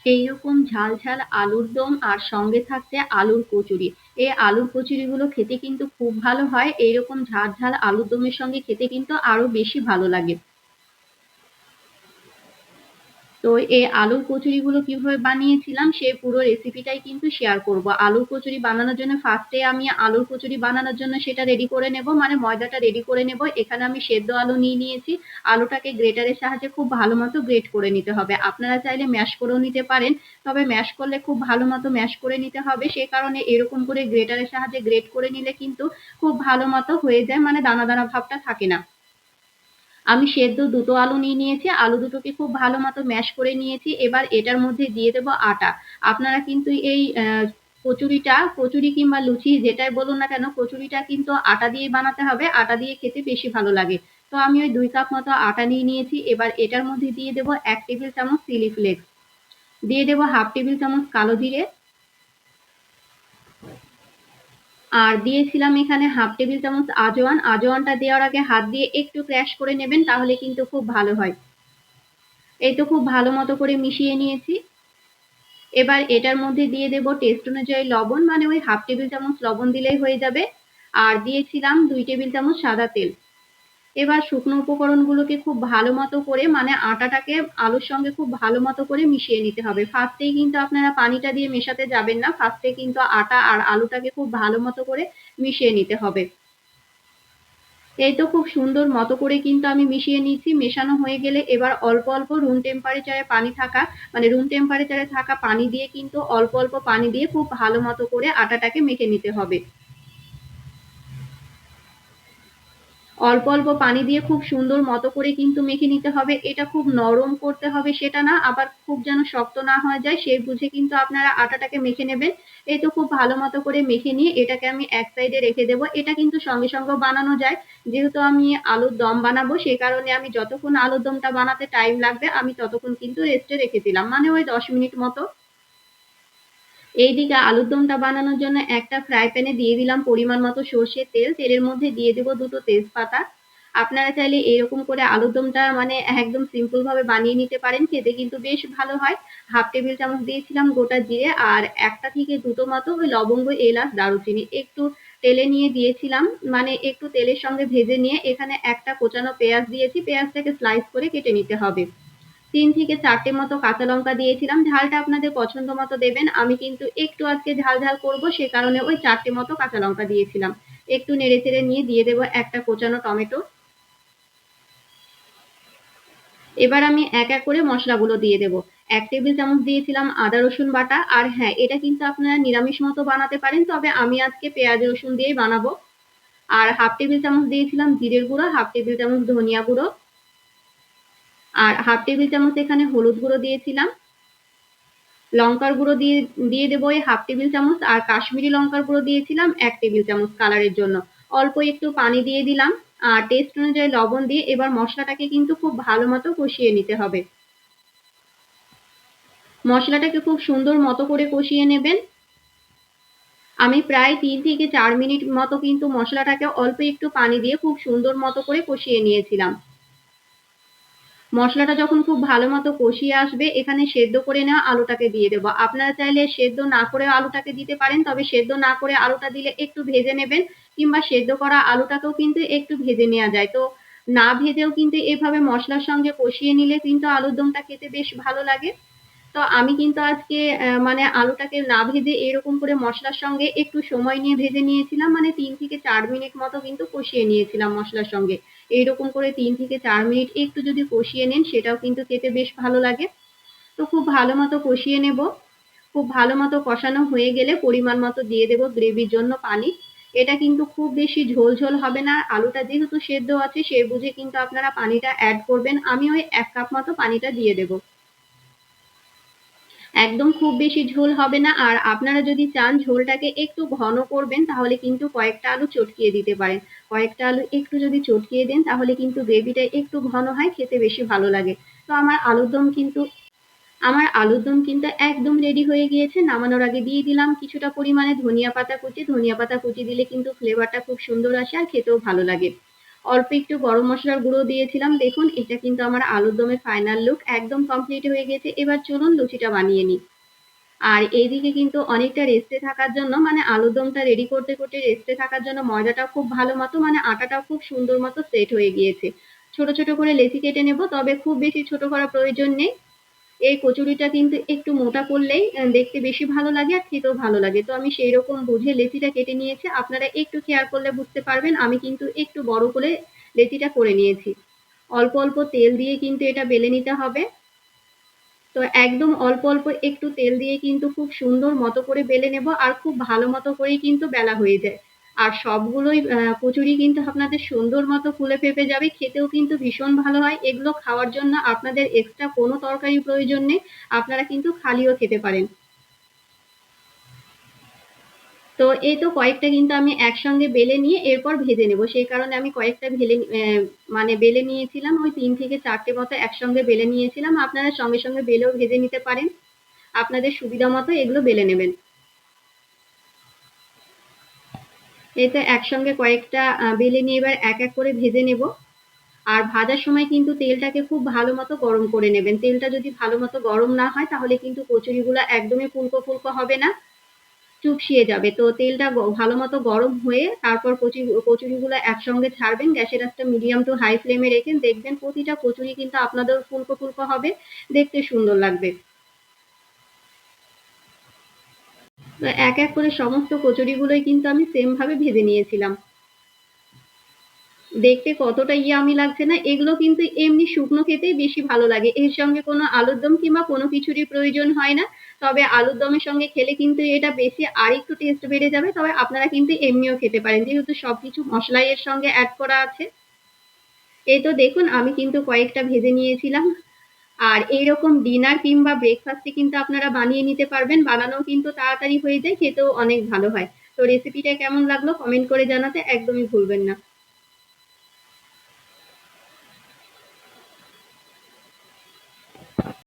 এইরকম ঝাল ঝাল আলুর দম আর সঙ্গে থাকছে আলুর কচুরি। এই আলুর কচুরিগুলো খেতে কিন্তু খুব ভালো হয়, এইরকম ঝাল ঝাল আলুর দমের সঙ্গে খেতে কিন্তু আরো বেশি ভালো লাগে। তো এই আলুর কচুরিগুলো কিভাবে বানিয়েছিলাম সেই পুরো রেসিপিটাই কিন্তু শেয়ার করব। আলুর কচুরি বানানোর জন্য ফার্স্টে আমি আলুর কচুরি বানানোর জন্য সেটা রেডি করে নেব, মানে ময়দাটা রেডি করে নেব। এখানে আমি সেদ্ধ আলু নিয়ে নিয়েছি। আলুটাকে গ্রেটারের সাহায্যে খুব ভালো মতো গ্রেট করে নিতে হবে। আপনারা চাইলে ম্যাশ করেও নিতে পারেন, তবে ম্যাশ করলে খুব ভালো মতো ম্যাশ করে নিতে হবে। সেই কারণে এরকম করে গ্রেটারের সাহায্যে গ্রেট করে নিলে কিন্তু খুব ভালো মতো হয়ে যায়, মানে দানা দানা ভাবটা থাকে না। আমি সেদ্ধ দুটো আলু নিয়ে নিয়েছি, আলু দুটোকে খুব ভালো মতো ম্যাশ করে নিয়েছি। এবার এটার মধ্যে দিয়ে দেবো আটা। আপনারা কিন্তু এই কচুরিটা, কচুরি কিংবা লুচি যেটাই বলুন না কেন, কচুরিটা কিন্তু আটা দিয়ে বানাতে হবে, আটা দিয়ে খেতে বেশি ভালো লাগে। তো আমি ওই 2 কাপ মতো আটা নিয়ে নিয়েছি। এবার এটার মধ্যে দিয়ে দেবো 1 টেবিল চামচ চিলি ফ্লেক্স, দিয়ে দেবো 1/2 টেবিল চামচ কালো জিরে, আর দিয়েছিলাম এখানে 1/2 টেবিল চামচ আজওয়ান। আজওয়ানটা দেওয়ার আগে হাত দিয়ে একটু ক্র্যাশ করে নেবেন, তাহলে কিন্তু খুব ভালো হয়। এই তো খুব ভালো মতো করে মিশিয়ে নিয়েছি। এবার এটার মধ্যে দিয়ে দেব টেস্ট অনুযায়ী লবণ, মানে ওই 1/2 টেবিল চামচ লবণ দিলেই হয়ে যাবে। আর দিয়েছিলাম 2 টেবিল চামচ সাদা তেল। এবার শুকনো উপকরণগুলোকে খুব ভালো মতো করে, মানে আটাটাকে আলুর সঙ্গে খুব ভালো মতো করে মিশিয়ে নিতে হবে। ফার্স্টেই কিন্তু আপনারা পানিটা দিয়ে মেশাতে যাবেন না, ফার্স্টে কিন্তু আটা আর আলুটাকে খুব ভালো মতো করে মিশিয়ে নিতে হবে। এই তো খুব সুন্দর মতো করে কিন্তু আমি মিশিয়ে নিয়েছি। মেশানো হয়ে গেলে এবার অল্প অল্প রুম টেম্পারেচারে পানি থাকা, মানে রুম টেম্পারেচারে থাকা পানি দিয়ে কিন্তু অল্প অল্প পানি দিয়ে খুব ভালো মতো করে আটাটাকে মেখে নিতে হবে। অল্প অল্প পানি দিয়ে খুব সুন্দর মতো করে কিন্তু মেখে নিতে হবে। এটা খুব নরম করতে হবে সেটা না, আবার খুব যেন শক্ত না হয়ে যায় সেই বুঝে কিন্তু আপনারা আটাটাকে মেখে নেবেন। এই তো খুব ভালো মতো করে মেখে নিয়ে এটাকে আমি এক সাইডে রেখে দেবো। এটা কিন্তু সঙ্গে সঙ্গে বানানো যায়, যেহেতু আমি আলুর দম বানাবো সেই কারণে আমি যতক্ষণ আলুর দমটা বানাতে টাইম লাগবে আমি ততক্ষণ কিন্তু রেস্টে রেখে দিলাম, মানে ওই 10 মিনিট মতো। এইদিকে আলুর দমটা বানানোর জন্য একটা ফ্রাই প্যানে দিয়ে দিলাম পরিমাণ মতো সর্ষের তেল। তেলের মধ্যে দিয়ে দেবো দুটো তেজপাতা। আপনারা চাইলে এরকম করে আলুর দমটা মানে একদম সিম্পল ভাবে বানিয়ে নিতে পারেন, খেতে কিন্তু বেশ ভালো হয়। 1/2 টেবিল চামচ দিয়েছিলাম গোটা জিরে, আর একটা থেকে দুটো মতো ওই লবঙ্গ, এলাচ, দারুচিনি একটু তেলে নিয়ে দিয়েছিলাম, মানে একটু তেলের সঙ্গে ভেজে নিয়ে এখানে একটা কোচানো পেঁয়াজ দিয়েছি। পেঁয়াজটাকে স্লাইস করে কেটে নিতে হবে। 3 থেকে 4টে মতো কাঁচা লঙ্কা দিয়েছিলাম। ঝালটা আপনাদের পছন্দ মতো দেবেন। আমি কিন্তু একটু আজকে ঝাল ঝাল করবো সে কারণে ওই 4টে মতো কাঁচা লঙ্কা দিয়েছিলাম। একটু নেড়ে চেড়ে নিয়ে দিয়ে দেবো একটা কোচানো টমেটো। এবার আমি এক এক করে মশলাগুলো দিয়ে দেবো। 1 টেবিল চামচ দিয়েছিলাম আদা রসুন বাটা। আর হ্যাঁ, এটা কিন্তু আপনারা নিরামিষ মতো বানাতে পারেন, তবে আমি আজকে পেঁয়াজ রসুন দিয়েই বানাবো। আর 1/2 টেবিল চামচ দিয়েছিলাম জিরের গুঁড়ো, 1/2 টেবিল চামচ ধনিয়া গুঁড়ো, আর 1/2 টেবিল চামচ এখানে হলুদ গুঁড়ো দিয়েছিলাম। লঙ্কার গুঁড়ো দিয়ে দিয়ে দেবো এই 1/2 টেবিল চামচ, আর কাশ্মীরি লঙ্কার গুঁড়ো দিয়েছিলাম 1 টেবিল চামচ কালারের জন্য। অল্প একটু পানি দিয়ে দিলাম, আর টেস্ট অনুযায়ী লবণ দিয়ে এবার মশলাটাকে কিন্তু খুব ভালো মতো কষিয়ে নিতে হবে। মশলাটাকে খুব সুন্দর মতো করে কষিয়ে নেবেন। আমি প্রায় 3 থেকে 4 মিনিট মতো কিন্তু মশলাটাকে অল্প একটু পানি দিয়ে খুব সুন্দর মতো করে কষিয়ে নিয়েছিলাম। মশলাটা যখন খুব ভালো মতো কষিয়ে আসবে এখানে সেদ্ধ করে নেওয়া আলুটাকে দিয়ে দেবো। আপনারা চাইলে সেদ্ধ না করে আলুটাকে দিতে পারেন, তবে সেদ্ধ না করে আলুটা দিলে একটু ভেজে নেবেন, কিংবা সেদ্ধ করা আলুটাকেও কিন্তু একটু ভেজে নেওয়া যায়। তো না ভেজেও কিন্তু এভাবে মশলার সঙ্গে কষিয়ে নিলে কিন্তু আলুর দমটা খেতে বেশ ভালো লাগে। তো আমি কিন্তু আজকে মানে আলুটাকে না ভেজে এরকম করে মশলার সঙ্গে একটু সময় নিয়ে ভেজে নিয়েছিলাম, মানে 3 থেকে 4 মিনিট মতো কিন্তু কষিয়ে নিয়েছিলাম মশলার সঙ্গে। এইরকম করে 3 থেকে 4 মিনিট একটু যদি কষিয়ে নেন সেটাও কিন্তু খেতে বেশ ভালো লাগে। তো খুব ভালো মতো কষিয়ে নেব। খুব ভালো মতো কষানো হয়ে গেলে পরিমাণ মতো দিয়ে দেবো গ্রেভির জন্য পানি। এটা কিন্তু খুব বেশি ঝোল ঝোল হবে না, আলুটা যেহেতু সেদ্ধ আছে সে বুঝে কিন্তু আপনারা পানিটা অ্যাড করবেন। আমি ওই 1 কাপ মতো পানিটা দিয়ে দেবো। একদম খুব বেশি ঝোল হবে না। আর আপনারা যদি চান ঝোলটাকে একটু ঘন করবেন তাহলে কিন্তু কয়েকটা আলু চটকিয়ে দিতে পারেন। কয়েকটা আলু একটু যদি চটকিয়ে দেন তাহলে কিন্তু গ্রেভিটা একটু ঘন হয়, খেতে বেশি ভালো লাগে। তো আমার আলুর দম কিন্তু একদম রেডি হয়ে গিয়েছে। নামানোর আগে দিয়ে দিলাম কিছুটা পরিমাণে ধনিয়া পাতা কুচি। ধনিয়া পাতা কুচি দিলে কিন্তু ফ্লেভারটা খুব সুন্দর আসে আর খেতেও ভালো লাগে। অল্প একটু গরম মশলার গুঁড়ো দিয়েছিলাম। দেখুন এটা কিন্তু আমার আলুর দমের ফাইনাল লুক একদম কমপ্লিট হয়ে গেছে। এবার চলুন লুচিটা বানিয়ে নিই। আর এইদিকে কিন্তু অনেকটা রেস্টে থাকার জন্য মানে আলুর দমটা রেডি করতে করতে রেস্টে থাকার জন্য ময়দাটা খুব ভালো মতো মানে আটাটাও খুব সুন্দর মতো সেট হয়ে গিয়েছে। ছোট ছোট করে লেচি কেটে নেব, তবে খুব বেশি ছোট করার প্রয়োজন নেই। এই কচুরিটা কিন্তু একটু মোটা করলেই দেখতে বেশি ভালো লাগে আর খেতেও ভালো লাগে। তো আমি সেই রকম বুঝে লেচিটা কেটে নিয়েছি। আপনারা একটু খেয়াল করলে বুঝতে পারবেন আমি কিন্তু একটু বড় করে লেচিটা করে নিয়েছি। অল্প অল্প তেল দিয়ে কিন্তু এটা বেলে নিতে হবে। তো একদম অল্প অল্প একটু তেল দিয়ে কিন্তু খুব সুন্দর মতো করে বেলে নেব, আর খুব ভালো মতো করেই কিন্তু বেলা হয়ে যায়। আর সবগুলোই কচুরি কিন্তু আপনাদের সুন্দর মতো ফুলে ফেপে যাবে, খেতেও কিন্তু ভীষণ ভালো হয়। এগুলো খাওয়ার জন্য আপনাদের এক্সট্রা কোনো তরকারি প্রয়োজন নেই, আপনারা কিন্তু খালিও খেতে পারেন। তো এই তো কয়েকটা কিন্তু আমি একসঙ্গে বেলে নিয়ে এরপর ভেজে নেব, সেই কারণে আমি কয়েকটা মানে বেলে নিয়েছিলাম। ওই 3 থেকে 4টে মতো একসঙ্গে বেলে নিয়েছিলাম। আপনারা সঙ্গে সঙ্গে বেলেও ভেজে নিতে পারেন, আপনাদের সুবিধা মতো এগুলো বেলে নেবেন। এই তো একসঙ্গে কয়েকটা বেলে নিয়ে এবার এক এক করে ভেজে নেব। আর ভাজার সময় কিন্তু তেলটাকে খুব ভালো মতো গরম করে নেবেন। তেলটা যদি ভালো মতো গরম না হয় তাহলে কিন্তু কচুরিগুলো একদমই ফুলকো ফুলকো হবে না, চুপসিয়ে যাবে। তো তেলটা ভালো মতো গরম হয়ে তারপর কচুরিগুলো একসঙ্গে ছাড়বেন। গ্যাসের আঁচটা মিডিয়াম টু হাই ফ্লেমে রেখে দেখবেন প্রতিটা কচুরি কিন্তু আপনাদের ফুলকো ফুলকো হবে, দেখতে সুন্দর লাগবে। তো এক এক করে সমস্ত কচুরিগুলোই কিন্তু আমি সেম ভাবে ভেজে নিয়েছিলাম। দেখতে কতটা ইয়ামি লাগছে না? এগুলো কিন্তু এমনি শুকনো খেতেই বেশি ভালো লাগে। এর সঙ্গে কোনো আলুর দম কিংবা কোনো কিছুরই প্রয়োজন হয় না। তবে আলুর দমের সঙ্গে খেলে কিন্তু এটা বেশি আরেকটু টেস্ট বেড়ে যাবে। তবে আপনারা কিন্তু এমনিও খেতে পারেন, যেহেতু সবকিছু মশলাই এর সঙ্গে অ্যাড করা আছে। এই তো দেখুন আমি কিন্তু কয়েকটা ভেজে নিয়েছিলাম। আর এইরকম ডিনার কিংবা ব্রেকফাস্টে কিন্তু আপনারা বানিয়ে নিতে পারবেন। বানানোও কিন্তু তাড়াতাড়ি হয়ে যায়, খেতেও অনেক ভালো হয়। তো রেসিপিটা কেমন লাগলো কমেন্ট করে জানাতে একদমই ভুলবেন না।